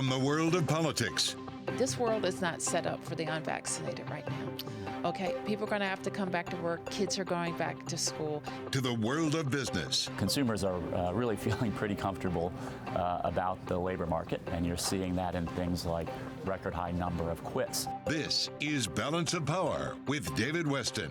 From the world of politics. This world is not set up for the unvaccinated right now. Okay, people are going to have to come back to work. Kids are going back to school. To the world of business. Consumers are really feeling pretty comfortable about the labor market, and you're seeing that in things like record high number of quits. This is Balance of Power with David Weston.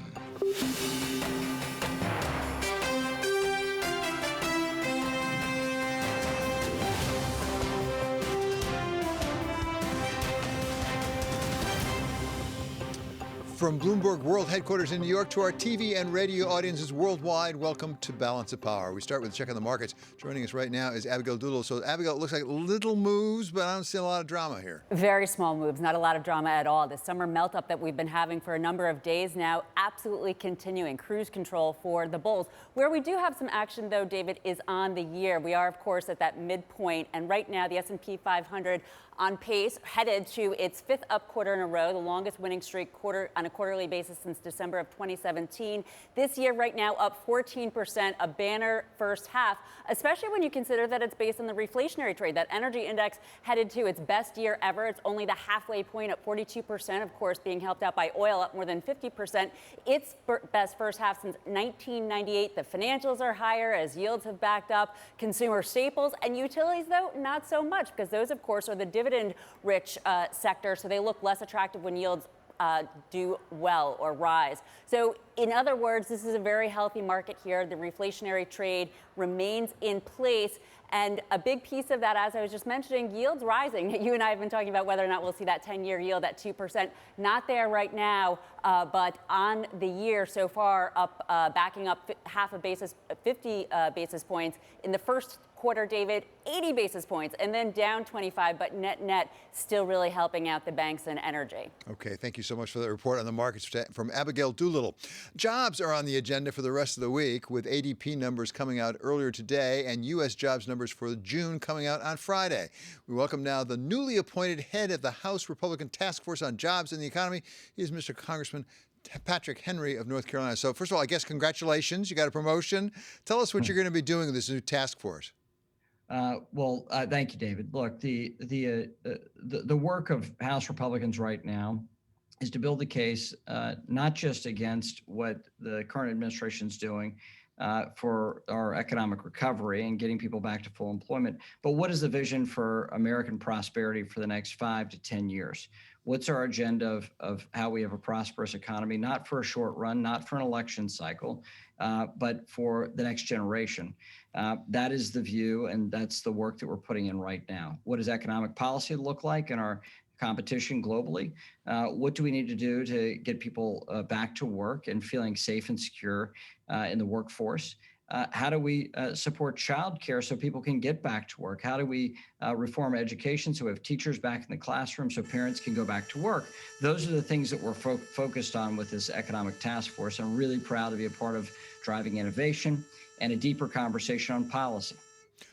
From Bloomberg World Headquarters in New York to our TV and radio audiences worldwide, welcome to Balance of Power. We start with a check on the markets. Joining us right now is Abigail Doolittle. So, Abigail, it looks like little moves, but I don't see a lot of drama here. Very small moves, not a lot of drama at all. The summer melt-up that we've been having for a number of days now, absolutely continuing. Cruise control for the bulls. Where we do have some action, though, David, is on the year. We are, of course, at that midpoint, and right now the S&P 500 on pace, headed to its fifth up quarter in a row, the longest winning streak on a quarterly basis since December of 2017. This year, right now, up 14%, a banner first half, especially when you consider that it's based on the reflationary trade. That energy index headed to its best year ever. It's only the halfway point at 42%, of course, being helped out by oil up more than 50%. Its best first half since 1998. The financials are higher as yields have backed up. Consumer staples and utilities, though, not so much, because those, of course, are the dividend-rich sector, so they look less attractive when yields do well or rise. So in other words, this is a very healthy market here. The reflationary trade remains in place. And a big piece of that, as I was just mentioning, yields rising. You and I have been talking about whether or not we'll see that 10-year yield at 2%. Not there right now, but on the year so far, up, backing up 50 basis points. In the first quarter, David, 80 basis points, and then down 25, but net still really helping out the banks and energy. Okay, thank you so much for that report on the markets from Abigail Doolittle. Jobs are on the agenda for the rest of the week, with ADP numbers coming out earlier today and U.S. jobs numbers for June coming out on Friday. We welcome now the newly appointed head of the House Republican Task Force on Jobs and the Economy. He is Mr. Congressman McHenry of North Carolina. So first of all, I guess congratulations. You got a promotion. Tell us what you're going to be doing with this new task force. Thank you, David. Look, the work of House Republicans right now is to build a case not just against what the current administration is doing for our economic recovery and getting people back to full employment, but what is the vision for American prosperity for the next 5 to 10 years? What's our agenda of how we have a prosperous economy, not for a short run, not for an election cycle, but for the next generation? That is the view, and that's the work that we're putting in right now. What does economic policy look like in our competition globally? What do we need to do to get people back to work and feeling safe and secure in the workforce? How do we support childcare so people can get back to work? How do we reform education so we have teachers back in the classroom so parents can go back to work? Those are the things that we're focused on with this economic task force. I'm really proud to be a part of driving innovation and a deeper conversation on policy.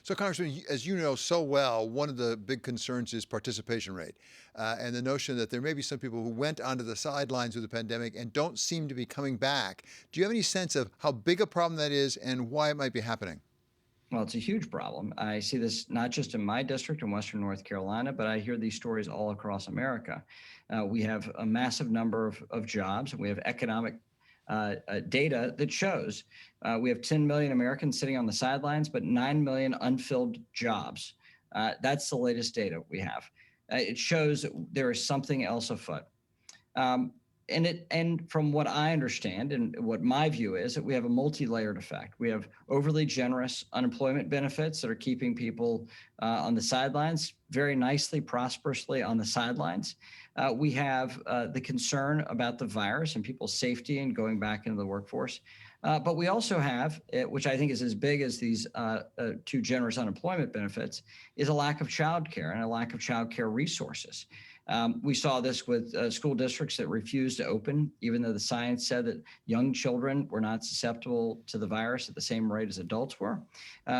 So, Congressman, as you know so well, one of the big concerns is participation rate and the notion that there may be some people who went onto the sidelines with the pandemic and don't seem to be coming back. Do you have any sense of how big a problem that is and why it might be happening? Well, it's a huge problem. I see this not just in my district in Western North Carolina, but I hear these stories all across America. We have a massive number of jobs, and we have economic data that shows we have 10 million Americans sitting on the sidelines, but 9 million unfilled jobs. That's the latest data we have. It shows that there is something else afoot. And from what I understand and what my view is that we have a multi-layered effect. We have overly generous unemployment benefits that are keeping people on the sidelines, very nicely, prosperously on the sidelines. We have the concern about the virus and people's safety and going back into the workforce. But we also have, which I think is as big as these too generous unemployment benefits, is a lack of childcare and a lack of childcare resources. We saw this with school districts that refused to open, even though the science said that young children were not susceptible to the virus at the same rate as adults were.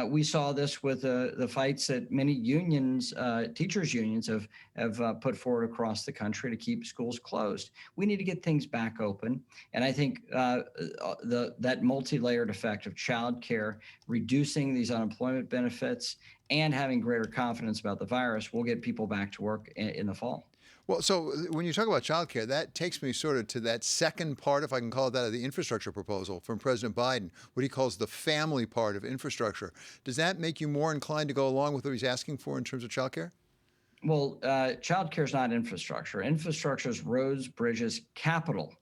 We saw this with the fights that many unions, teachers unions, have put forward across the country to keep schools closed. We need to get things back open. And I think that multi-layered effect of childcare, reducing these unemployment benefits, and having greater confidence about the virus, we'll get people back to work in the fall. Well, so when you talk about childcare, that takes me sort of to that second part, if I can call it that, of the infrastructure proposal from President Biden, what he calls the family part of infrastructure. Does that make you more inclined to go along with what he's asking for in terms of childcare? Well, childcare is not infrastructure. Infrastructure is roads, bridges, capital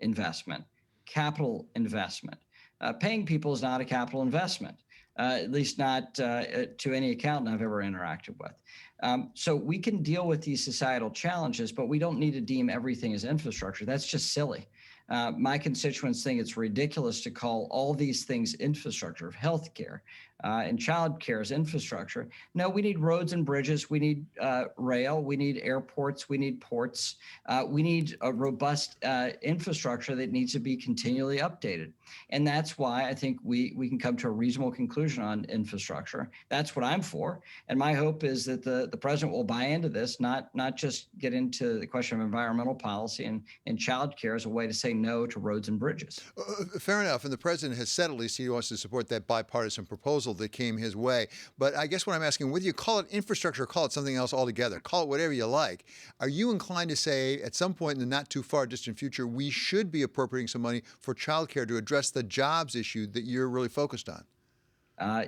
investment. Capital investment. Paying people is not a capital investment, at least not to any accountant I've ever interacted with. So we can deal with these societal challenges, but we don't need to deem everything as infrastructure. That's just silly. My constituents think it's ridiculous to call all these things infrastructure, healthcare and childcare as infrastructure. No, we need roads and bridges. We need rail. We need airports. We need ports. We need a robust infrastructure that needs to be continually updated. And that's why I think we can come to a reasonable conclusion on infrastructure. That's what I'm for. And my hope is that the president will buy into this, not just get into the question of environmental policy and childcare as a way to say no to roads and bridges. Fair enough. And the president has said at least he wants to support that bipartisan proposal that came his way. But I guess what I'm asking, whether you call it infrastructure or call it something else altogether, call it whatever you like, are you inclined to say at some point in the not too far distant future, we should be appropriating some money for childcare to address the jobs issue that you're really focused on?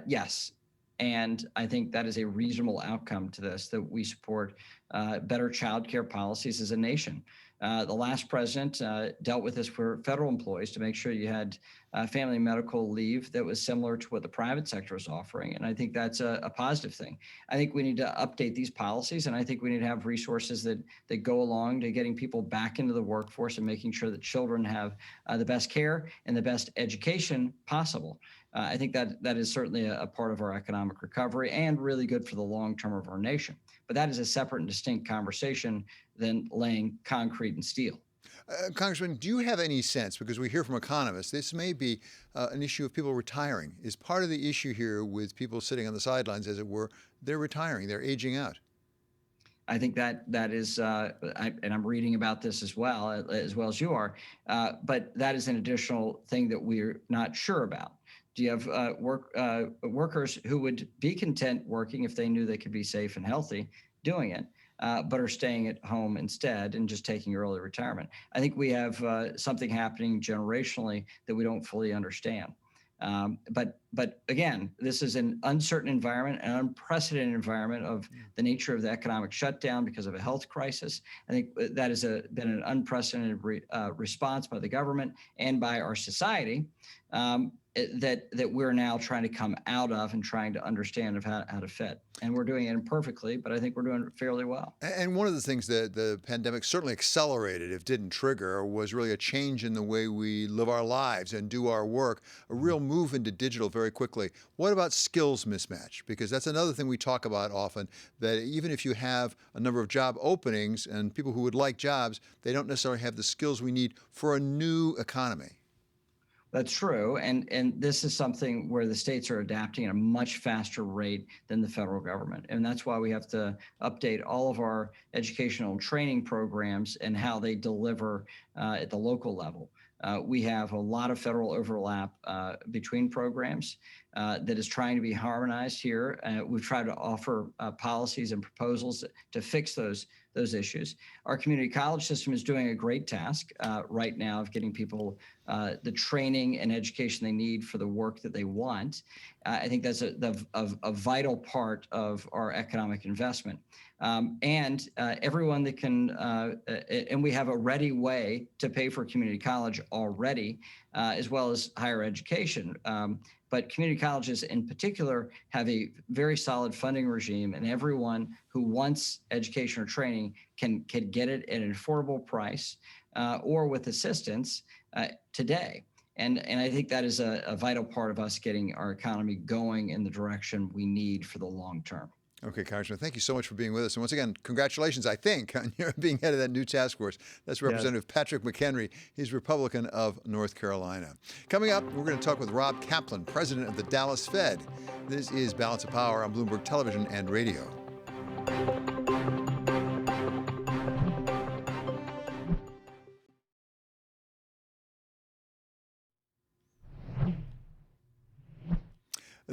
Yes. And I think that is a reasonable outcome to this, that we support better childcare policies as a nation. The last president dealt with this for federal employees to make sure you had family medical leave that was similar to what the private sector is offering. And I think that's a positive thing. I think we need to update these policies, and I think we need to have resources that go along to getting people back into the workforce and making sure that children have the best care and the best education possible. I think that is certainly a part of our economic recovery and really good for the long term of our nation. But that is a separate and distinct conversation than laying concrete and steel. Congressman, do you have any sense, because we hear from economists, this may be an issue of people retiring. Is part of the issue here with people sitting on the sidelines, as it were, they're retiring, they're aging out? I think that is, and I'm reading about this as well as you are, but that is an additional thing that we're not sure about. Do you have workers who would be content working if they knew they could be safe and healthy doing it, but are staying at home instead and just taking early retirement? I think we have something happening generationally that we don't fully understand. But again, this is an uncertain environment, an unprecedented environment of the nature of the economic shutdown because of a health crisis. I think that has been an unprecedented response by the government and by our society that we're now trying to come out of and trying to understand of how to fit. And we're doing it imperfectly, but I think we're doing it fairly well. And one of the things that the pandemic certainly accelerated, if didn't trigger, was really a change in the way we live our lives and do our work, a real move into digital very quickly. What about skills mismatch? Because that's another thing we talk about often, that even if you have a number of job openings and people who would like jobs, they don't necessarily have the skills we need for a new economy. That's true. And this is something where the states are adapting at a much faster rate than the federal government. And that's why we have to update all of our educational and training programs and how they deliver at the local level. We have a lot of federal overlap between programs that is trying to be harmonized here. We've tried to offer policies and proposals to fix those issues. Our community college system is doing a great task right now of getting people the training and education they need for the work that they want. I think that's a vital part of our economic investment. And everyone that can, and we have a ready way to pay for community college already, as well as higher education. But community colleges in particular have a very solid funding regime, and everyone who wants education or training can get it at an affordable price or with assistance today. And I think that is a vital part of us getting our economy going in the direction we need for the long term. Okay, Congressman, thank you so much for being with us. And once again, congratulations, I think, on your being head of that new task force. That's Representative Patrick McHenry. He's Republican of North Carolina. Coming up, we're going to talk with Rob Kaplan, president of the Dallas Fed. This is Balance of Power on Bloomberg Television and Radio.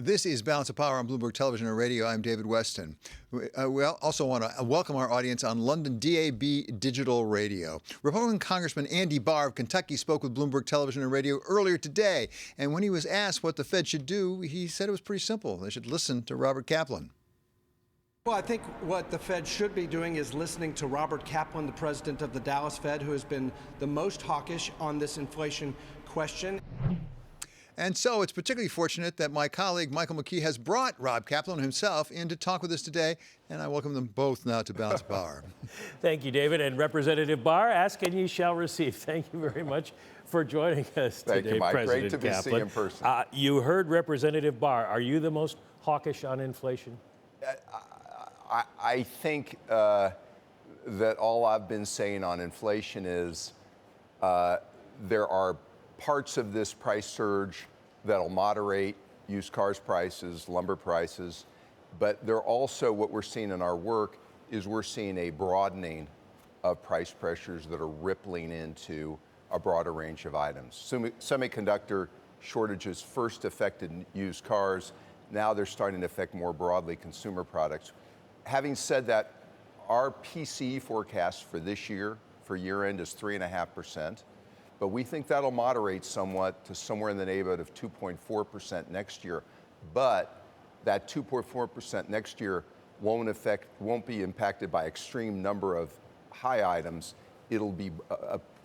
This is Balance of Power on Bloomberg Television and Radio. I'm David Weston. We also want to welcome our audience on London DAB Digital Radio. Republican Congressman Andy Barr of Kentucky spoke with Bloomberg Television and Radio earlier today. And when he was asked what the Fed should do, he said it was pretty simple. They should listen to Robert Kaplan. Well, I think what the Fed should be doing is listening to Robert Kaplan, the president of the Dallas Fed, who has been the most hawkish on this inflation question. And so it's particularly fortunate that my colleague Michael McKee has brought Rob Kaplan himself in to talk with us today, and I welcome them both now to Balance of Power. Thank you, David. And Representative Barr, ask and ye shall receive. Thank you very much for joining us today, Thank you, Mike. President Great to be Kaplan. seen in person. You heard Representative Barr. Are you the most hawkish on inflation? I think that all I've been saying on inflation is there are parts of this price surge that'll moderate used cars prices, lumber prices, but they're also, what we're seeing in our work is we're seeing a broadening of price pressures that are rippling into a broader range of items. Semiconductor shortages first affected used cars. Now they're starting to affect more broadly consumer products. Having said that, our PCE forecast for this year, for year end, is 3.5%, but we think that'll moderate somewhat to somewhere in the neighborhood of 2.4% next year. But that 2.4% next year won't be impacted by extreme number of high items. It'll be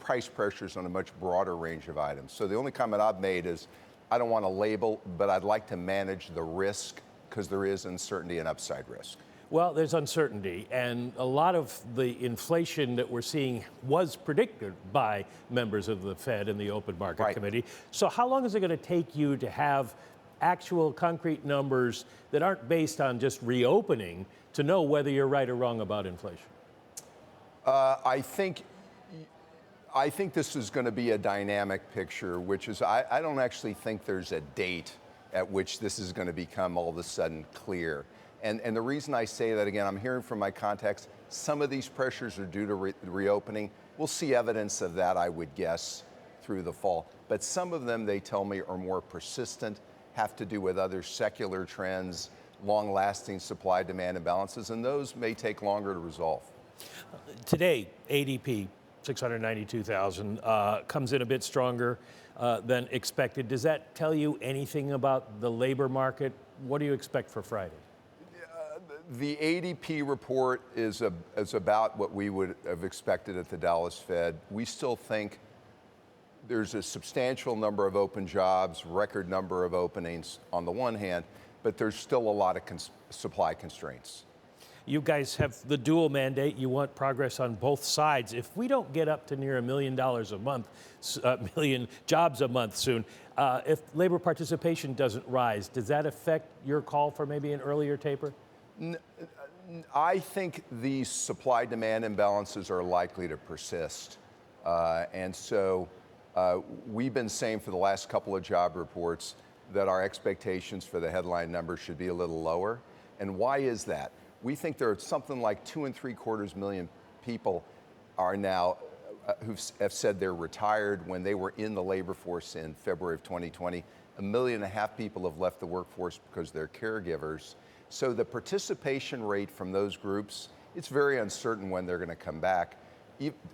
price pressures on a much broader range of items. So the only comment I've made is I don't want to label, but I'd like to manage the risk because there is uncertainty and upside risk. Well, there's uncertainty, and a lot of the inflation that we're seeing was predicted by members of the Fed and the Open Market Committee. So how long is it going to take you to have actual concrete numbers that aren't based on just reopening to know whether you're right or wrong about inflation? I think this is going to be a dynamic picture, which is I don't actually think there's a date at which this is going to become all of a sudden clear. And the reason I say that, again, I'm hearing from my contacts, some of these pressures are due to reopening. We'll see evidence of that, I would guess, through the fall. But some of them, they tell me, are more persistent, have to do with other secular trends, long-lasting supply-demand imbalances, and those may take longer to resolve. Today, ADP, 692,000, comes in a bit stronger than expected. Does that tell you anything about the labor market? What do you expect for Friday? The ADP report is about what we would have expected at the Dallas Fed. We still think there's a substantial number of open jobs, record number of openings on the one hand, but there's still a lot of supply constraints. You guys have the dual mandate. You want progress on both sides. If we don't get up to near $1 million a month, million jobs a month soon, if labor participation doesn't rise, does that affect your call for maybe an earlier taper? I think these supply-demand imbalances are likely to persist. And so we've been saying for the last couple of job reports that our expectations for the headline numbers should be a little lower. And why is that? We think there are something like 2.75 million people are now who have said they're retired when they were in the labor force in February of 2020. 1.5 million people have left the workforce because they're caregivers. So the participation rate from those groups, it's very uncertain when they're going to come back.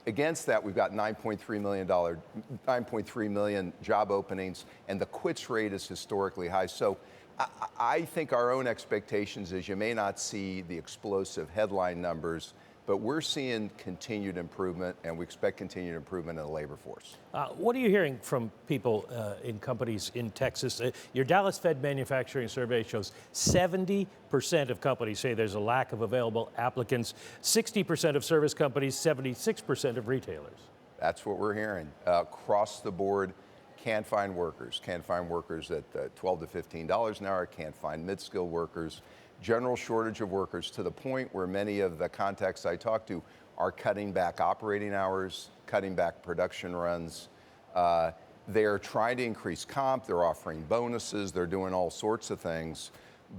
Against that, we've got 9.3 million job openings, and the quits rate is historically high. So I think our own expectations is you may not see the explosive headline numbers, but we're seeing continued improvement, and we expect continued improvement in the labor force. What are you hearing from people in companies in Texas? Your Dallas Fed manufacturing survey shows 70% of companies say there's a lack of available applicants, 60% of service companies, 76% of retailers. That's what we're hearing. Across the board, can't find workers at $12 to $15 an hour, can't find mid-skilled workers. General shortage of workers to the point where many of the contacts I talk to are cutting back operating hours, cutting back production runs. They're trying to increase comp, they're offering bonuses, they're doing all sorts of things,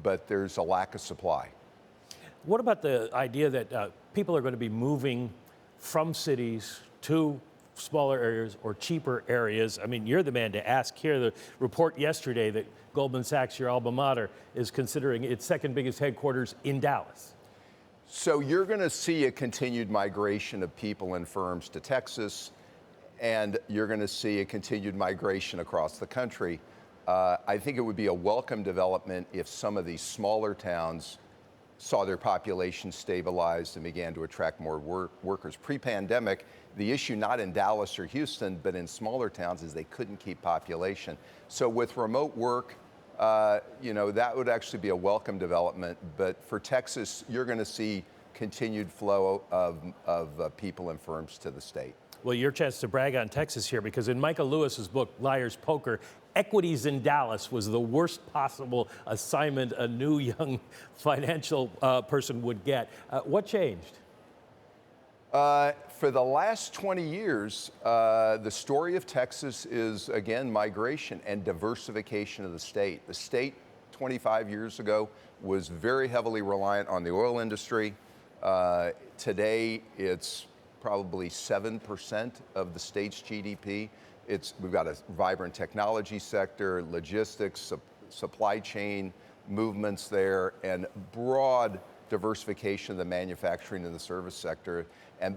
but there's a lack of supply. What about the idea that people are going to be moving from cities to smaller areas or cheaper areas? I mean, you're the man to ask here. The report yesterday that Goldman Sachs, your alma mater, is considering its second biggest headquarters in Dallas. So you're going to see a continued migration of people and firms to Texas, and you're going to see a continued migration across the country. I think it would be a welcome development if some of these smaller towns saw their population stabilized and began to attract more workers. Pre-pandemic, the issue not in Dallas or Houston, but in smaller towns is they couldn't keep population. So with remote work, that would actually be a welcome development. But for Texas, you're going to see continued flow of people and firms to the state. Well, your chance to brag on Texas here, because in Michael Lewis's book, Liar's Poker, equities in Dallas was the worst possible assignment a new young financial person would get. What changed? For the last 20 years, the story of Texas is, again, migration and diversification of the state. The state 25 years ago was very heavily reliant on the oil industry. Today, it's probably 7% of the state's GDP. We've got a vibrant technology sector, logistics, supply chain movements there, and broad diversification of the manufacturing and the service sector.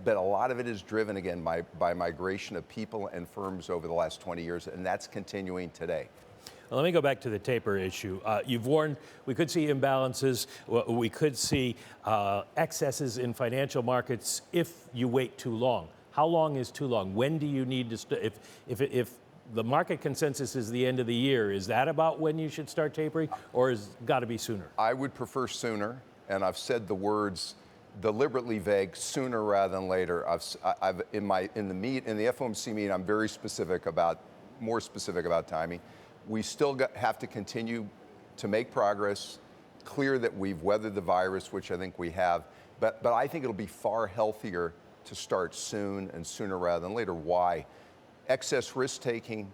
But a lot of it is driven, again, by migration of people and firms over the last 20 years, and that's continuing today. Well, let me go back to the taper issue. You've warned we could see imbalances, we could see excesses in financial markets if you wait too long. How long is too long? When do you need to if the market consensus is the end of the year, is that about when you should start tapering, or has it got to be sooner? I would prefer sooner, and I've said the words deliberately vague, sooner rather than later. In the FOMC meeting, I'm very more specific about timing. We still have to continue to make progress, clear that we've weathered the virus, which I think we have, but I think it'll be far healthier to start soon and sooner rather than later. Why? Excess risk-taking,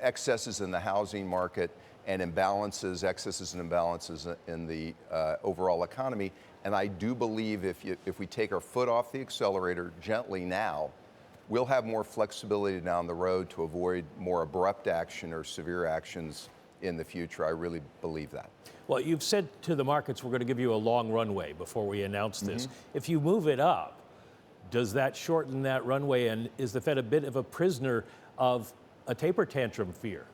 excesses in the housing market, and excesses and imbalances in the overall economy. And I do believe if we take our foot off the accelerator gently now, we'll have more flexibility down the road to avoid more abrupt action or severe actions in the future. I really believe that. Well, you've said to the markets, we're going to give you a long runway before we announce this. If you move it up, does that shorten that runway, and is the Fed a bit of a prisoner of a taper tantrum fear?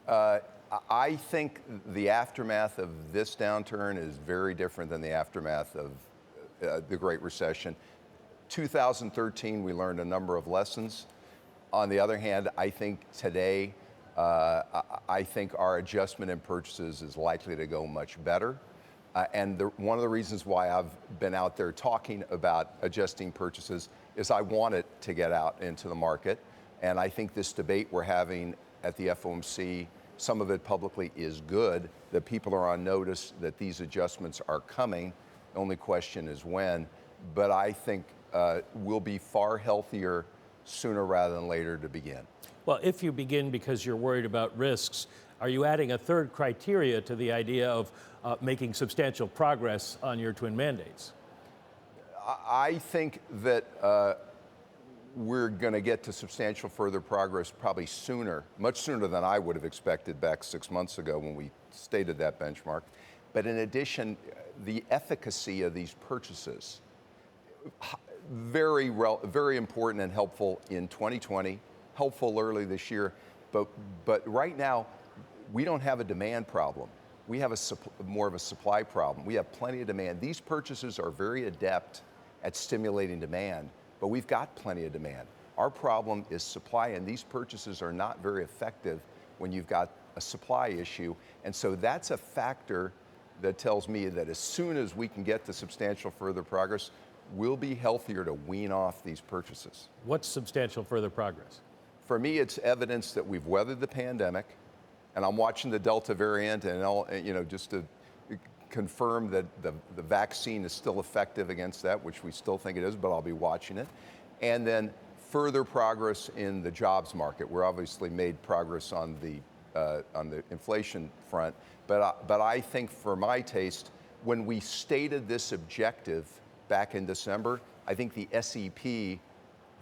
I think the aftermath of this downturn is very different than the aftermath of the Great Recession. 2013, we learned a number of lessons. On the other hand, I think today, I think our adjustment in purchases is likely to go much better. And one of the reasons why I've been out there talking about adjusting purchases is I want it to get out into the market. And I think this debate we're having at the FOMC, some of it publicly, is good, that people are on notice that these adjustments are coming. The only question is when. But I think we'll be far healthier sooner rather than later to begin. Well, if you begin because you're worried about risks, are you adding a third criteria to the idea of making substantial progress on your twin mandates? I think that we're going to get to substantial further progress probably sooner, much sooner than I would have expected back 6 months ago when we stated that benchmark. But in addition, the efficacy of these purchases, very important and helpful in 2020, helpful early this year. But right now, we don't have a demand problem. We have more of a supply problem. We have plenty of demand. These purchases are very adept at stimulating demand, but we've got plenty of demand. Our problem is supply, and these purchases are not very effective when you've got a supply issue. And so that's a factor that tells me that as soon as we can get to substantial further progress, we'll be healthier to wean off these purchases. What's substantial further progress? For me, it's evidence that we've weathered the pandemic, and I'm watching the Delta variant, and just to confirm that the vaccine is still effective against that, which we still think it is, but I'll be watching it. And then further progress in the jobs market. We're obviously made progress on the inflation front, but I think for my taste, when we stated this objective back in December, I think the SEP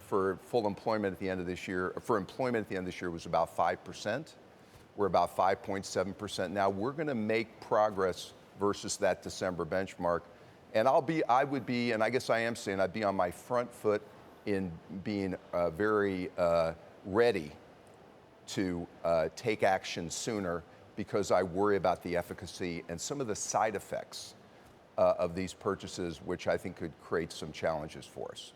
for full employment at the end of this year, for employment at the end of this year was about 5%. We're about 5.7% now. We're going to make progress versus that December benchmark. And I would be, and I guess I am saying I'd be on my front foot in being very ready to take action sooner, because I worry about the efficacy and some of the side effects of these purchases, which I think could create some challenges for us.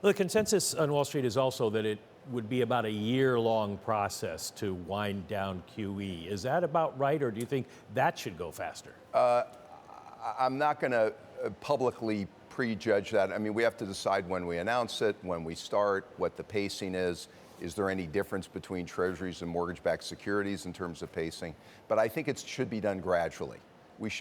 Well, the consensus on Wall Street is also that it would be about a year-long process to wind down QE. Is that about right, or do you think that should go faster? I'm not going to publicly prejudge that. I mean, we have to decide when we announce it, when we start, what the pacing is. Is there any difference between treasuries and mortgage-backed securities in terms of pacing? But I think it should be done gradually.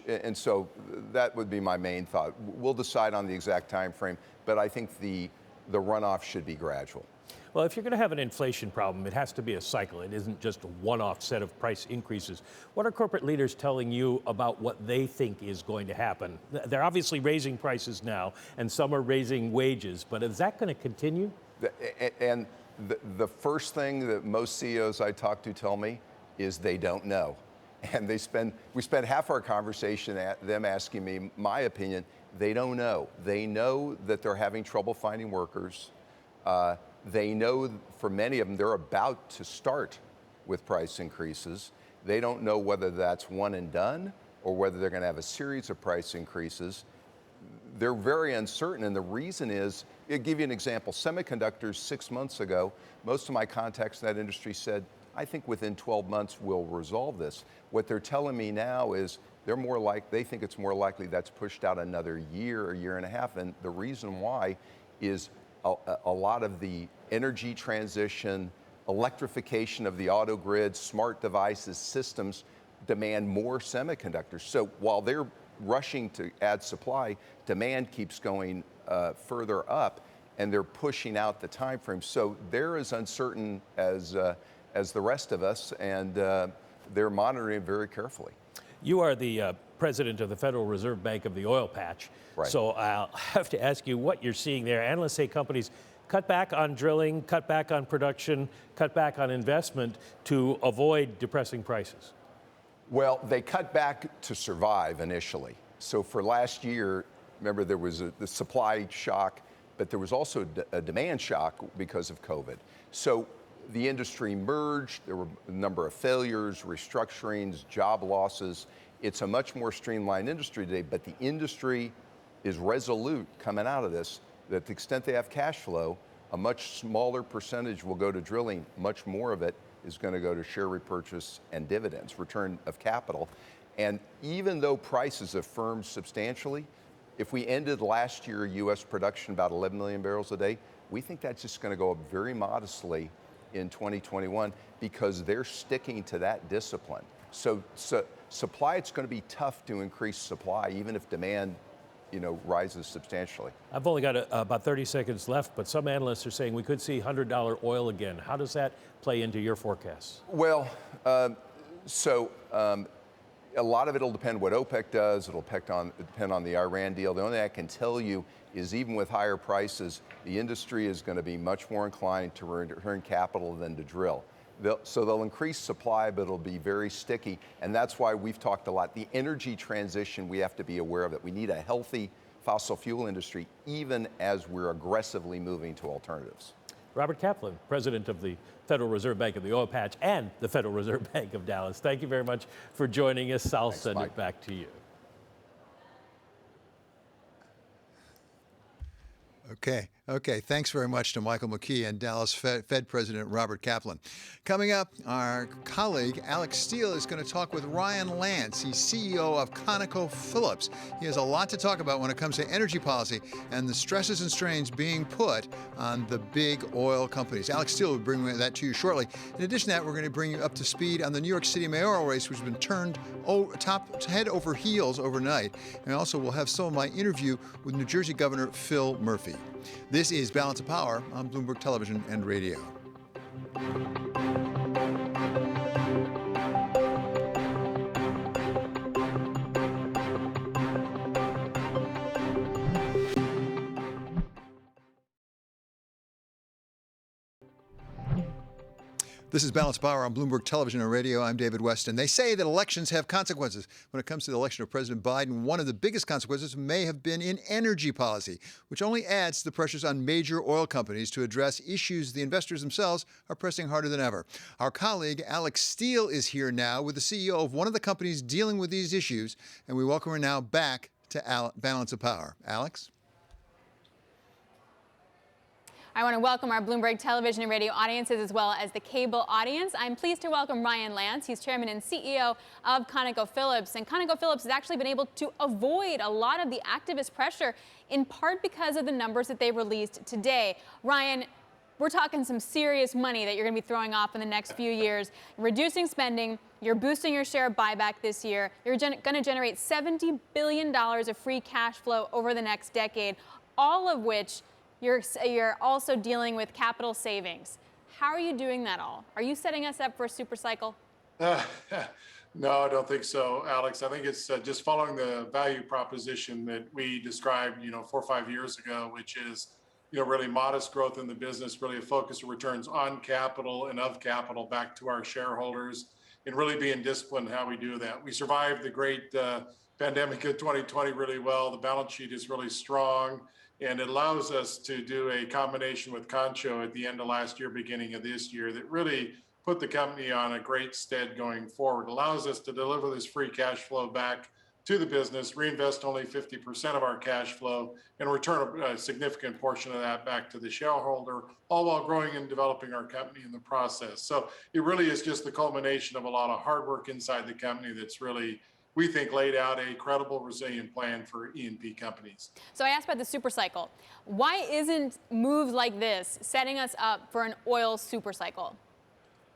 And so that would be my main thought. We'll decide on the exact time frame, but I think the runoff should be gradual. Well, if you're going to have an inflation problem, it has to be a cycle. It isn't just a one-off set of price increases. What are corporate leaders telling you about what they think is going to happen? They're obviously raising prices now, and some are raising wages, but is that going to continue? And the first thing that most CEOs I talk to tell me is they don't know. And we spend half our conversation at them asking me my opinion. They don't know. They know that they're having trouble finding workers. They know for many of them they're about to start with price increases. They don't know whether that's one and done or whether they're going to have a series of price increases. They're very uncertain, and the reason is, I'll give you an example. Semiconductors 6 months ago, most of my contacts in that industry said, I think within 12 months we'll resolve this. What they're telling me now is they think it's more likely that's pushed out another year or year and a half, and the reason why is a lot of the energy transition, electrification of the auto grid, smart devices, systems demand more semiconductors. So while they're rushing to add supply, demand keeps going further up, and they're pushing out the time frame. So they're as uncertain as the rest of us, and they're monitoring it very carefully. You are the president of the Federal Reserve Bank of the oil patch. Right. So I'll have to ask you what you're seeing there. Analysts say companies cut back on drilling, cut back on production, cut back on investment to avoid depressing prices. Well, they cut back to survive initially. So for last year, remember there was the supply shock, but there was also a demand shock because of COVID. So the industry merged, there were a number of failures, restructurings, job losses. It's a much more streamlined industry today, but the industry is resolute coming out of this, that to the extent they have cash flow, a much smaller percentage will go to drilling, much more of it is going to go to share repurchase and dividends, return of capital. And even though prices have firmed substantially, if we ended last year U.S. production about 11 million barrels a day, we think that's just going to go up very modestly in 2021 because they're sticking to that discipline. So supply, it's going to be tough to increase supply, even if demand rises substantially. I've only got about 30 seconds left, but some analysts are saying we could see $100 oil again. How does that play into your forecasts? Well, a lot of it will depend what OPEC does. It'll depend on the Iran deal. The only thing I can tell you is even with higher prices, the industry is going to be much more inclined to return capital than to drill. So they'll increase supply, but it'll be very sticky. And that's why we've talked a lot. The energy transition, we have to be aware of it. We need a healthy fossil fuel industry, even as we're aggressively moving to alternatives. Robert Kaplan, president of the Federal Reserve Bank of the oil patch and the Federal Reserve Bank of Dallas. Thank you very much for joining us. I'll send it back to you. Okay. Thanks very much to Michael McKee and Dallas Fed President Robert Kaplan. Coming up, our colleague Alex Steele is going to talk with Ryan Lance. He's CEO of Conocophillips. He has a lot to talk about when it comes to energy policy and the stresses and strains being put on the big oil companies. Alex Steele will bring that to you shortly. In addition to that, we're going to bring you up to speed on the New York City mayoral race, which has been turned head over heels overnight. And also, we'll have some of my interview with New Jersey Governor Phil Murphy. This is Balance of Power on Bloomberg Television and Radio. This is Balanced Power on Bloomberg Television and Radio. I'm David Weston. They say that elections have consequences. When it comes to the election of President Biden, one of the biggest consequences may have been in energy policy, which only adds to the pressures on major oil companies to address issues the investors themselves are pressing harder than ever. Our colleague Alex Steele is here now with the CEO of one of the companies dealing with these issues, and we welcome her now back to Balance of Power. Alex? I want to welcome our Bloomberg television and radio audiences as well as the cable audience. I'm pleased to welcome Ryan Lance. He's chairman and CEO of Conocophillips. And Conocophillips has actually been able to avoid a lot of the activist pressure, in part because of the numbers that they released today. Ryan, we're talking some serious money that you're going to be throwing off in the next few years, reducing spending. You're boosting your share buyback this year. You're going to generate $70 billion of free cash flow over the next decade, all of which you're also dealing with capital savings. How are you doing that all? Are you setting us up for a super cycle? No, I don't think so, Alex. I think it's just following the value proposition that we described, 4 or 5 years ago, which is, really modest growth in the business, really a focus of returns on capital and of capital back to our shareholders, and really being disciplined how we do that. We survived the great pandemic of 2020 really well. The balance sheet is really strong. And it allows us to do a combination with Concho at the end of last year, beginning of this year, that really put the company on a great stead going forward. It allows us to deliver this free cash flow back to the business, reinvest only 50% of our cash flow, and return a significant portion of that back to the shareholder, all while growing and developing our company in the process. So it really is just the culmination of a lot of hard work inside the company that's really, we think, laid out a credible, resilient plan for E&P companies. So I asked about the super cycle. Why isn't moves like this setting us up for an oil super cycle?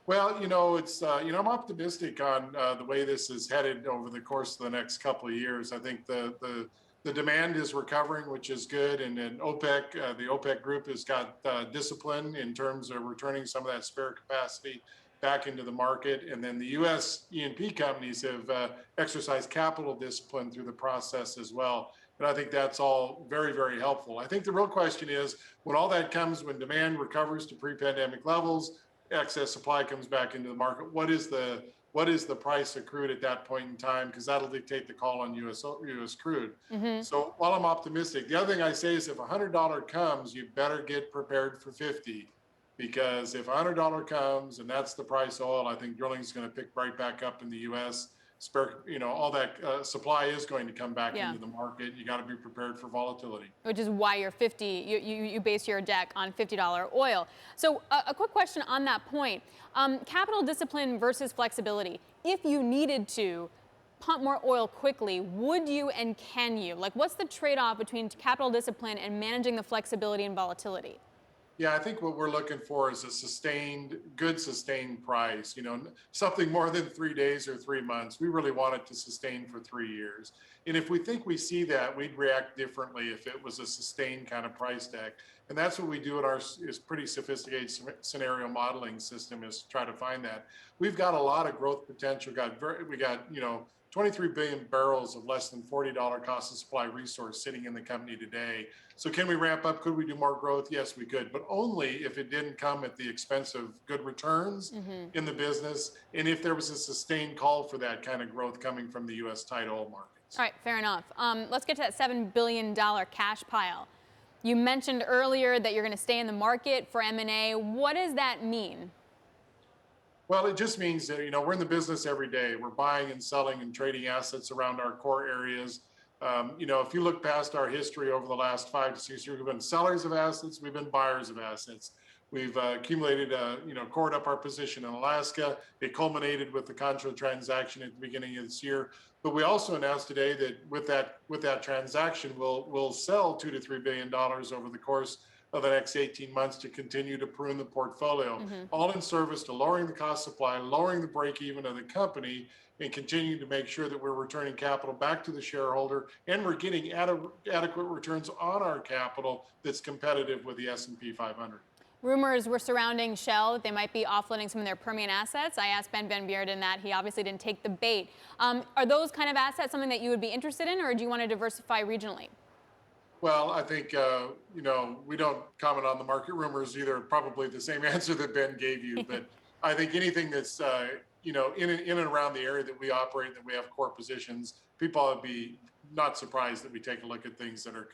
Well, it's I'm optimistic on the way this is headed over the course of the next couple of years. I think the demand is recovering, which is good, and then OPEC, the OPEC group has got discipline in terms of returning some of that spare capacity back into the market. And then the U.S. E&P companies have exercised capital discipline through the process as well. And I think that's all very, very helpful. I think the real question is, when all that comes, when demand recovers to pre-pandemic levels, excess supply comes back into the market, what is the price accrued at that point in time? Because that'll dictate the call on U.S. crude. Mm-hmm. So while I'm optimistic, the other thing I say is if $100 comes, you better get prepared for 50. Because if $100 comes and that's the price of oil, I think drilling is going to pick right back up in the U.S. All that supply is going to come back into the market. You got to be prepared for volatility. Which is why you're 50. You base your deck on $50 oil. So a quick question on that point: capital discipline versus flexibility. If you needed to pump more oil quickly, would you and can you? What's the trade-off between capital discipline and managing the flexibility and volatility? Yeah, I think what we're looking for is a good sustained price, something more than 3 days or 3 months. We really want it to sustain for 3 years. And if we think we see that, we'd react differently if it was a sustained kind of price tag. And that's what we do in our is pretty sophisticated scenario modeling system, is try to find that. We've got a lot of growth potential. We got 23 billion barrels of less than $40 cost of supply resource sitting in the company today. So can we ramp up? Could we do more growth? Yes, we could, but only if it didn't come at the expense of good returns in the business, and if there was a sustained call for that kind of growth coming from the U.S. tight oil markets. All right, fair enough. Let's get to that $7 billion cash pile. You mentioned earlier that you're going to stay in the market for M&A. What does that mean? Well, it just means that, we're in the business every day. We're buying and selling and trading assets around our core areas. If you look past our history over the last 5 to 6 years, we've been sellers of assets, we've been buyers of assets. We've accumulated, cored up our position in Alaska. It culminated with the Concho transaction at the beginning of this year. But we also announced today that with that transaction, we'll sell $2 to $3 billion over the course of the next 18 months to continue to prune the portfolio, all in service to lowering the cost of supply, lowering the break even of the company, and continuing to make sure that we're returning capital back to the shareholder, and we're getting adequate returns on our capital that's competitive with the S&P 500. Rumors were surrounding Shell that they might be offloading some of their Permian assets. I asked Ben Bearden that. He obviously didn't take the bait. Are those kind of assets something that you would be interested in, or do you want to diversify regionally? Well, I think, we don't comment on the market rumors either. Probably the same answer that Ben gave you. But I think anything that's in and around the area that we operate, that we have core positions, people would be not surprised that we take a look at things that are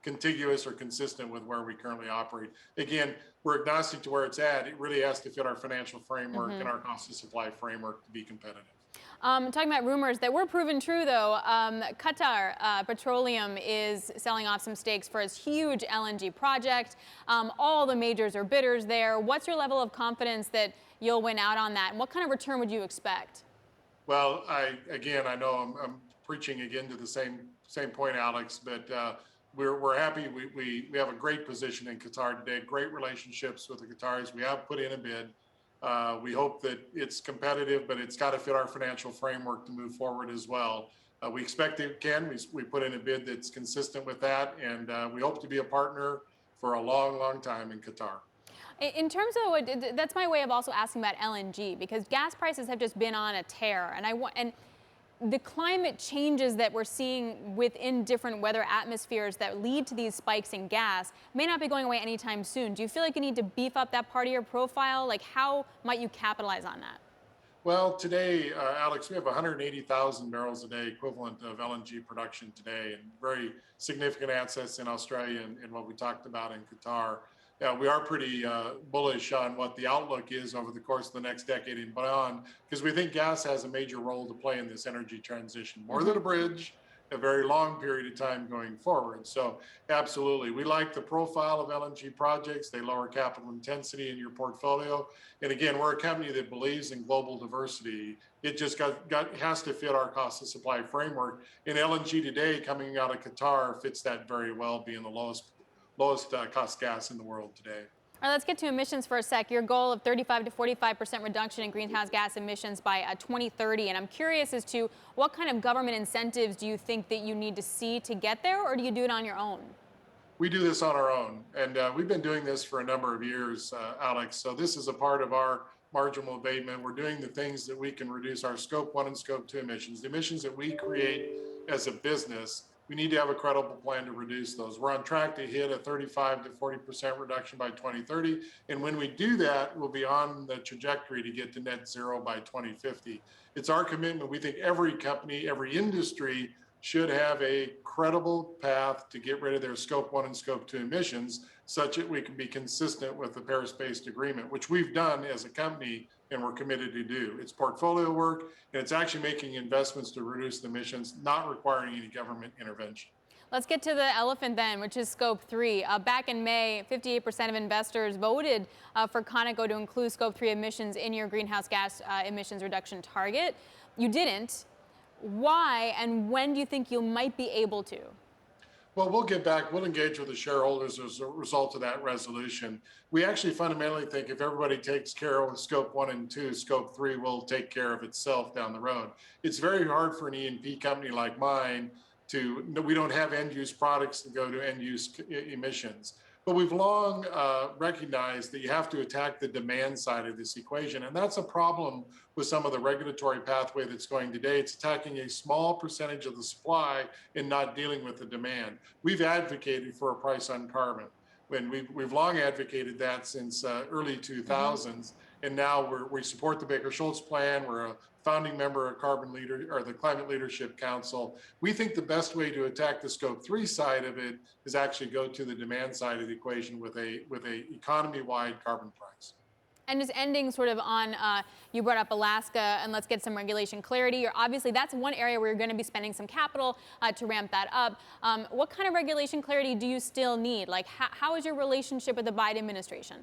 contiguous or consistent with where we currently operate. Again, we're agnostic to where it's at. It really has to fit our financial framework and our cost of supply framework to be competitive. Talking about rumors that were proven true, though, Qatar Petroleum is selling off some stakes for its huge LNG project. All the majors are bidders there. What's your level of confidence that you'll win out on that? And what kind of return would you expect? Well, I know I'm preaching again to the same point, Alex, but we're happy. We have a great position in Qatar today, great relationships with the Qataris. We have put in a bid. We hope that it's competitive, but it's got to fit our financial framework to move forward as well. We expect it can. We put in a bid that's consistent with that, and we hope to be a partner for a long, long time in Qatar. In terms of that's my way of also asking about LNG, because gas prices have just been on a tear, and the climate changes that we're seeing within different weather atmospheres that lead to these spikes in gas may not be going away anytime soon. Do you feel like you need to beef up that part of your profile? Like, how might you capitalize on that? Well, today, Alex, we have 180,000 barrels a day equivalent of LNG production today, and very significant assets in Australia and what we talked about in Qatar. We are pretty bullish on what the outlook is over the course of the next decade and beyond, because we think gas has a major role to play in this energy transition, more than a bridge, a very long period of time going forward. So absolutely, we like the profile of LNG projects. They lower capital intensity in your portfolio. And again, we're a company that believes in global diversity. It just has to fit our cost of supply framework. And LNG today coming out of Qatar fits that very well, being the lowest cost gas in the world today. All right, let's get to emissions for a sec. Your goal of 35 to 45% reduction in greenhouse gas emissions by 2030. And I'm curious as to what kind of government incentives do you think that you need to see to get there, or do you do it on your own? We do this on our own. And we've been doing this for a number of years, Alex. So this is a part of our marginal abatement. We're doing the things that we can reduce our Scope 1 and Scope 2 emissions, the emissions that we create as a business. We need to have a credible plan to reduce those. We're on track to hit a 35 to 40% reduction by 2030. And when we do that, we'll be on the trajectory to get to net zero by 2050. It's our commitment. We think every company, every industry should have a credible path to get rid of their Scope 1 and Scope 2 emissions, such that we can be consistent with the Paris-based agreement, which we've done as a company and we're committed to do. It's portfolio work, and it's actually making investments to reduce the emissions, not requiring any government intervention. Let's get to the elephant then, which is Scope 3. Back in May, 58% of investors voted for Conoco to include Scope 3 emissions in your greenhouse gas emissions reduction target. You didn't. Why, and when do you think you might be able to? Well, we'll engage with the shareholders as a result of that resolution. We actually fundamentally think if everybody takes care of Scope 1 and 2, Scope 3 will take care of itself down the road. It's very hard for an E&P company like mine we don't have end-use products that go to end-use emissions. But we've long recognized that you have to attack the demand side of this equation. And that's a problem with some of the regulatory pathway that's going today. It's attacking a small percentage of the supply and not dealing with the demand. We've advocated for a price on carbon. We've long advocated that since early 2000s. And now we support the Baker-Schultz plan. We're a founding member of the Climate Leadership Council. We think the best way to attack the Scope 3 side of it is actually go to the demand side of the equation with a economy-wide carbon price. And just ending sort of on, you brought up Alaska, and let's get some regulation clarity. Obviously, that's one area where you're going to be spending some capital to ramp that up. What kind of regulation clarity do you still need? Like, how is your relationship with the Biden administration?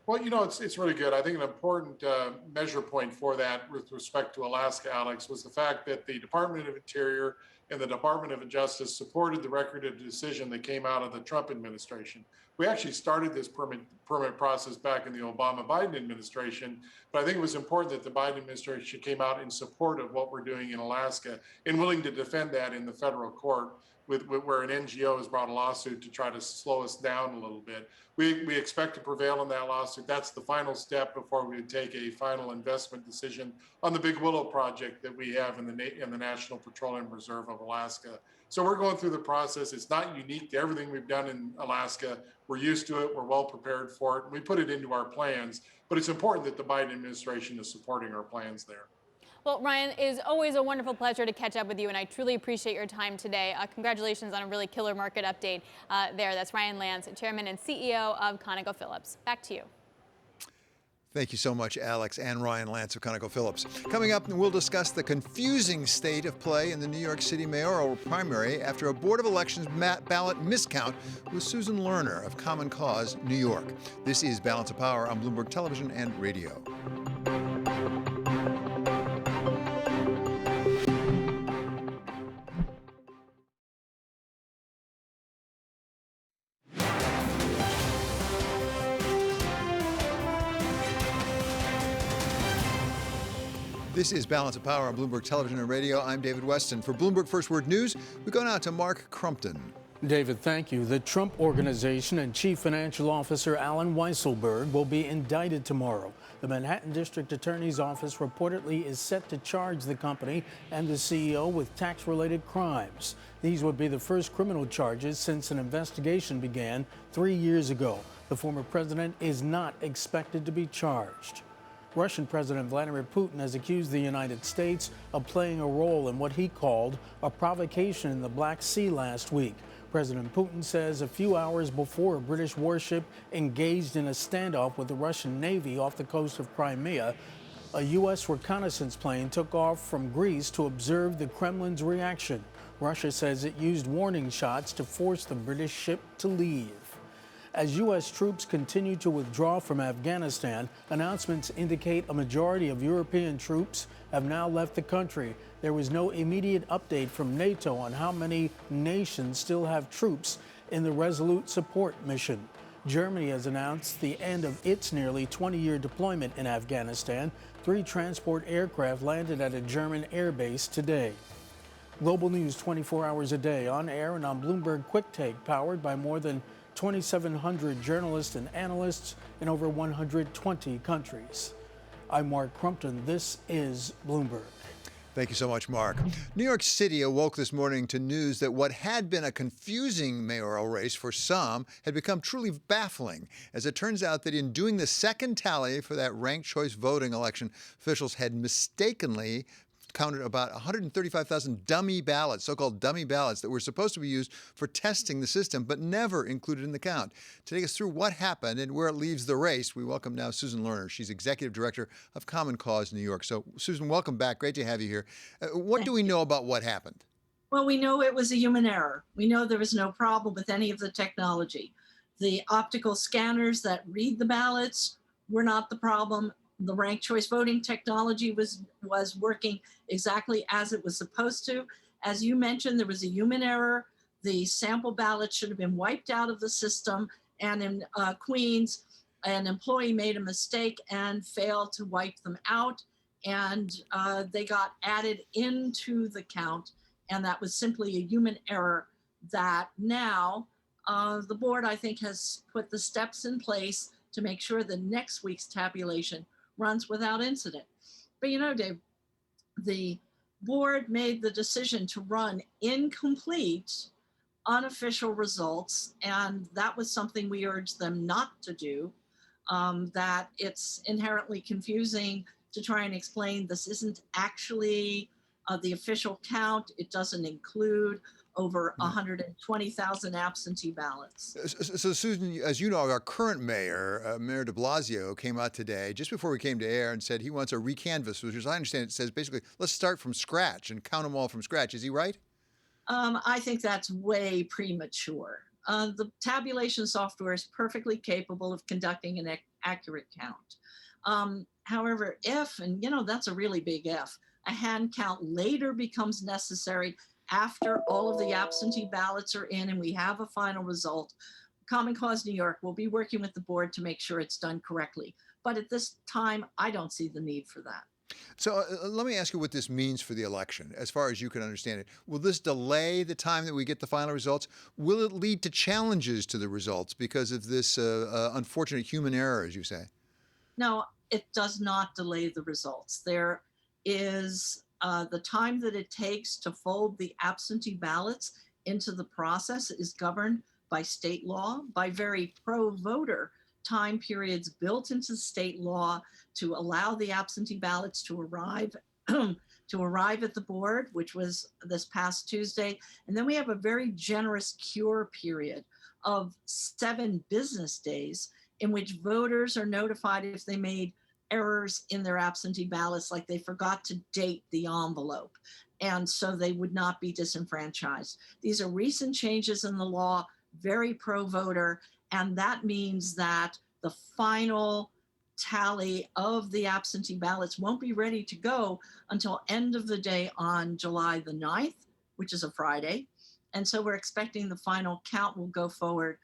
Well, it's really good. I think an important measure point for that with respect to Alaska, Alex, was the fact that the Department of Interior and the Department of Justice supported the record of decision that came out of the Trump administration. We actually started this permit process back in the Obama-Biden administration, but I think it was important that the Biden administration came out in support of what we're doing in Alaska and willing to defend that in the federal court, where an NGO has brought a lawsuit to try to slow us down a little bit. We expect to prevail in that lawsuit. That's the final step before we would take a final investment decision on the Big Willow project that we have in the National Petroleum Reserve of Alaska. So we're going through the process. It's not unique to everything we've done in Alaska. We're used to it. We're well prepared for it. We put it into our plans, but it's important that the Biden administration is supporting our plans there. Well, Ryan, it is always a wonderful pleasure to catch up with you, and I truly appreciate your time today. Congratulations on a really killer market update there. That's Ryan Lance, Chairman and CEO of Conocophillips. Back to you. Thank you so much, Alex and Ryan Lance of ConocoPhillips. Coming up, we'll discuss the confusing state of play in the New York City mayoral primary after a Board of Elections ballot miscount with Susan Lerner of Common Cause, New York. This is Balance of Power on Bloomberg Television and Radio. This is Balance of Power on Bloomberg Television and Radio. I'm David Weston. For Bloomberg First Word News, we go now to Mark Crumpton. David, thank you. The Trump Organization and Chief Financial Officer Alan Weisselberg will be indicted tomorrow. The Manhattan District Attorney's Office reportedly is set to charge the company and the CEO with tax-related crimes. These would be the first criminal charges since an investigation began 3 years ago. The former president is not expected to be charged. Russian President Vladimir Putin has accused the United States of playing a role in what he called a provocation in the Black Sea last week. President Putin says a few hours before a British warship engaged in a standoff with the Russian Navy off the coast of Crimea, a U.S. reconnaissance plane took off from Greece to observe the Kremlin's reaction. Russia says it used warning shots to force the British ship to leave. As U.S. troops continue to withdraw from Afghanistan, announcements indicate a majority of European troops have now left the country. There was no immediate update from NATO on how many nations still have troops in the Resolute Support mission. Germany has announced the end of its nearly 20-year deployment in Afghanistan. 3 transport aircraft landed at a German airbase today. Global news 24 hours a day, on air and on Bloomberg Quick Take, powered by more than 2,700 journalists and analysts in over 120 countries. I'm Mark Crumpton. This is Bloomberg. Thank you so much, Mark. New York City awoke this morning to news that what had been a confusing mayoral race for some had become truly baffling, as it turns out that in doing the second tally for that ranked choice voting election, officials had mistakenly counted about 135,000 dummy ballots, so-called dummy ballots, that were supposed to be used for testing the system, but never included in the count. To take us through what happened and where it leaves the race, we welcome now Susan Lerner. She's Executive Director of Common Cause New York. So, Susan, welcome back. Great to have you here. What do we know about what happened? Well, we know it was a human error. We know there was no problem with any of the technology. The optical scanners that read the ballots were not the problem. The ranked choice voting technology was working exactly as it was supposed to. As you mentioned, there was a human error. The sample ballots should have been wiped out of the system. And in Queens, an employee made a mistake and failed to wipe them out. And they got added into the count. And that was simply a human error that now the board, I think, has put the steps in place to make sure the next week's tabulation runs without incident. But you know, Dave, the board made the decision to run incomplete, unofficial results, and that was something we urged them not to do, that it's inherently confusing to try and explain this isn't actually the official count. It doesn't include over 120,000 absentee ballots. So, Susan, as you know, our current mayor, Mayor de Blasio, came out today, just before we came to air, and said he wants a recanvass, which, as I understand it, says basically, let's start from scratch and count them all from scratch. Is he right? I think that's way premature. The tabulation software is perfectly capable of conducting an accurate count. However, if, and you know, that's a really big if, a hand count later becomes necessary after all of the absentee ballots are in and we have a final result, Common Cause New York will be working with the board to make sure it's done correctly. But at this time, I don't see the need for that. So let me ask you what this means for the election, as far as you can understand it. Will this delay the time that we get the final results? Will it lead to challenges to the results because of this unfortunate human error, as you say? No, it does not delay the results. There is The time that it takes to fold the absentee ballots into the process is governed by state law, by very pro-voter time periods built into state law to allow the absentee ballots to arrive at the board, which was this past Tuesday. And then we have a very generous cure period of 7 business days in which voters are notified if they made errors in their absentee ballots, like they forgot to date the envelope, and so they would not be disenfranchised. These are recent changes in the law, very pro-voter, and that means that the final tally of the absentee ballots won't be ready to go until end of the day on July the 9th, which is a Friday. And so we're expecting the final count will go forward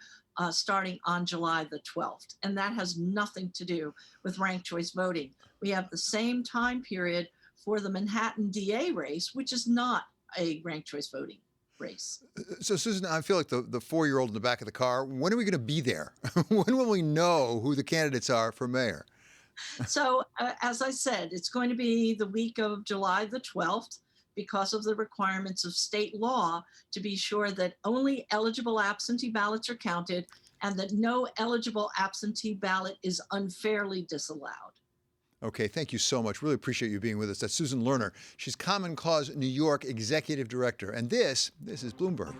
starting on July the 12th. And that has nothing to do with ranked choice voting. We have the same time period for the Manhattan DA race, which is not a ranked choice voting race. So, Susan, I feel like the 4-year-old in the back of the car. When are we going to be there? When will we know who the candidates are for mayor? So, as I said, it's going to be the week of July the 12th because of the requirements of state law to be sure that only eligible absentee ballots are counted and that no eligible absentee ballot is unfairly disallowed. Okay, thank you so much. Really appreciate you being with us. That's Susan Lerner. She's Common Cause New York Executive Director. And this is Bloomberg.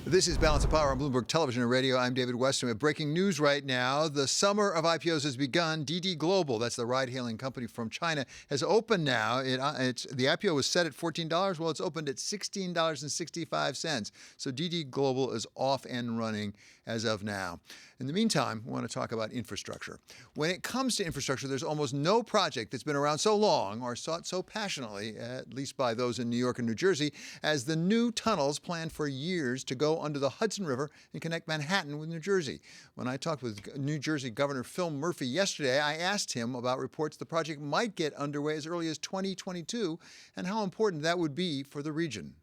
This is Balance of Power on Bloomberg Television and Radio. I'm David Weston. We have breaking news right now. The summer of IPOs has begun. DiDi Global, that's the ride-hailing company from China, has opened now. The IPO was set at $14. Well, it's opened at $16.65. So DiDi Global is off and running as of now. In the meantime, we want to talk about infrastructure. When it comes to infrastructure, there's almost no project that's been around so long or sought so passionately, at least by those in New York and New Jersey, as the new tunnels planned for years to go under the Hudson River and connect Manhattan with New Jersey. When I talked with New Jersey Governor Phil Murphy yesterday, I asked him about reports the project might get underway as early as 2022 and how important that would be for the region.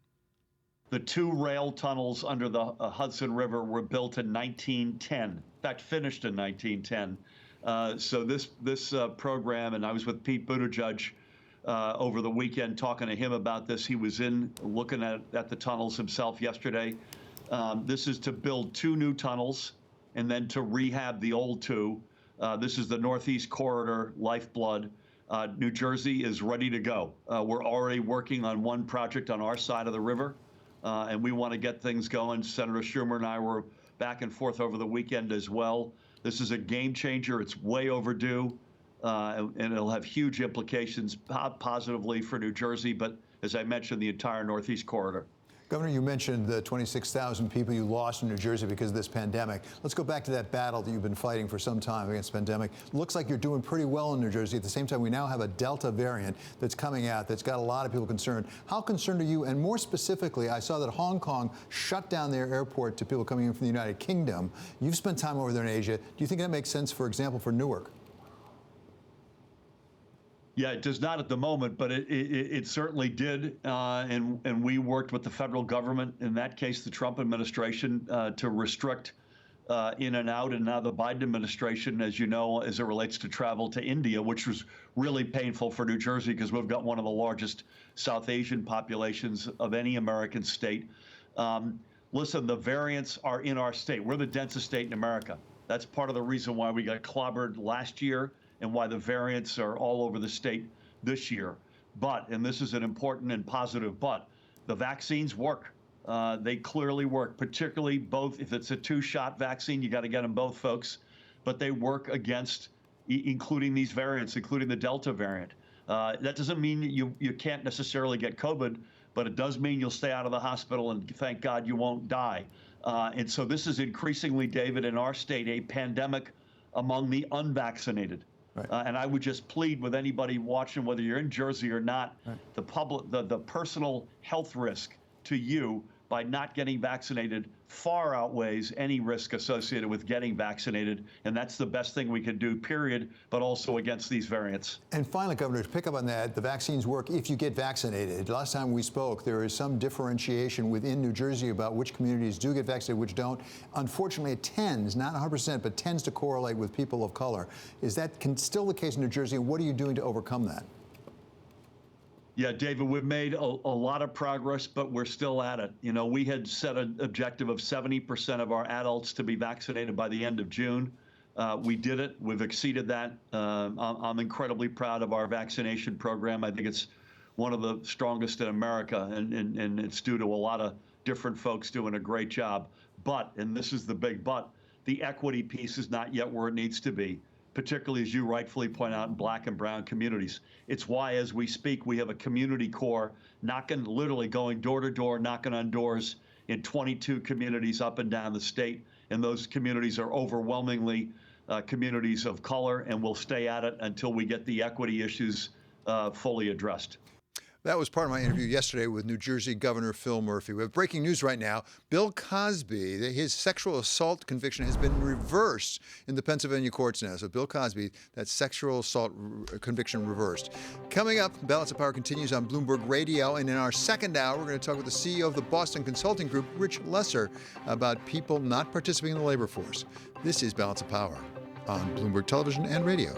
The 2 rail tunnels under the Hudson River were built in 1910. In fact, finished in 1910. So this program, and I was with Pete Buttigieg over the weekend talking to him about this. He was in looking at the tunnels himself yesterday. This is to build 2 new tunnels and then to rehab the old 2. This is the Northeast Corridor lifeblood. New Jersey is ready to go. We're already working on one project on our side of the river. And we want to get things going. Senator Schumer and I were back and forth over the weekend as well. This is a game changer. It's way overdue, and it'll have huge implications positively for New Jersey, but as I mentioned, the entire Northeast Corridor. Governor, you mentioned the 26,000 people you lost in New Jersey because of this pandemic. Let's go back to that battle that you've been fighting for some time against the pandemic. Looks like you're doing pretty well in New Jersey. At the same time, we now have a Delta variant that's coming out that's got a lot of people concerned. How concerned are you? And more specifically, I saw that Hong Kong shut down their airport to people coming in from the United Kingdom. You've spent time over there in Asia. Do you think that makes sense, for example, for Newark? Yeah, it does not at the moment, but it certainly did, and we worked with the federal government, in that case the Trump administration, to restrict in and out, and now the Biden administration, as you know, as it relates to travel to India, which was really painful for New Jersey because we've got one of the largest South Asian populations of any American state. Listen, the variants are in our state. We're the densest state in America. That's part of the reason why we got clobbered last year and why the variants are all over the state this year. But, and this is an important and positive but, the vaccines work. They clearly work, particularly both, if it's a 2-shot vaccine, you got to get them both, folks, but they work against, including these variants, including the Delta variant. That doesn't mean you can't necessarily get COVID, but it does mean you'll stay out of the hospital and thank God you won't die. And so this is increasingly, David, in our state, a pandemic among the unvaccinated. Right. And I would just plead with anybody watching, whether you're in Jersey or not, right, the personal health risk to you by not getting vaccinated far outweighs any risk associated with getting vaccinated. And that's the best thing we can do, period, but also against these variants. And finally, Governor, to pick up on that, the vaccines work if you get vaccinated. Last time we spoke, there is some differentiation within New Jersey about which communities do get vaccinated, which don't. Unfortunately, it tends, not 100%, but tends to correlate with people of color. Is that still the case in New Jersey, and what are you doing to overcome that? Yeah, David, we've made a lot of progress, but we're still at it. You know, we had set an objective of 70% of our adults to be vaccinated by the end of June. We did it. We've exceeded that. I'm incredibly proud of our vaccination program. I think it's one of the strongest in America, and it's due to a lot of different folks doing a great job. But, and this is the big but, the equity piece is not yet where it needs to be, particularly, as you rightfully point out, in Black and brown communities. It's why, as we speak, we have a community corps literally going door to door, knocking on doors in 22 communities up and down the state. And those communities are overwhelmingly communities of color, and we'll stay at it until we get the equity issues fully addressed. That was part of my interview yesterday with New Jersey Governor Phil Murphy. We have breaking news right now. Bill Cosby, his sexual assault conviction has been reversed in the Pennsylvania courts now. So Bill Cosby, that sexual assault conviction reversed. Coming up, Balance of Power continues on Bloomberg Radio. And in our second hour, we're going to talk with the CEO of the Boston Consulting Group, Rich Lesser, about people not participating in the labor force. This is Balance of Power on Bloomberg Television and Radio.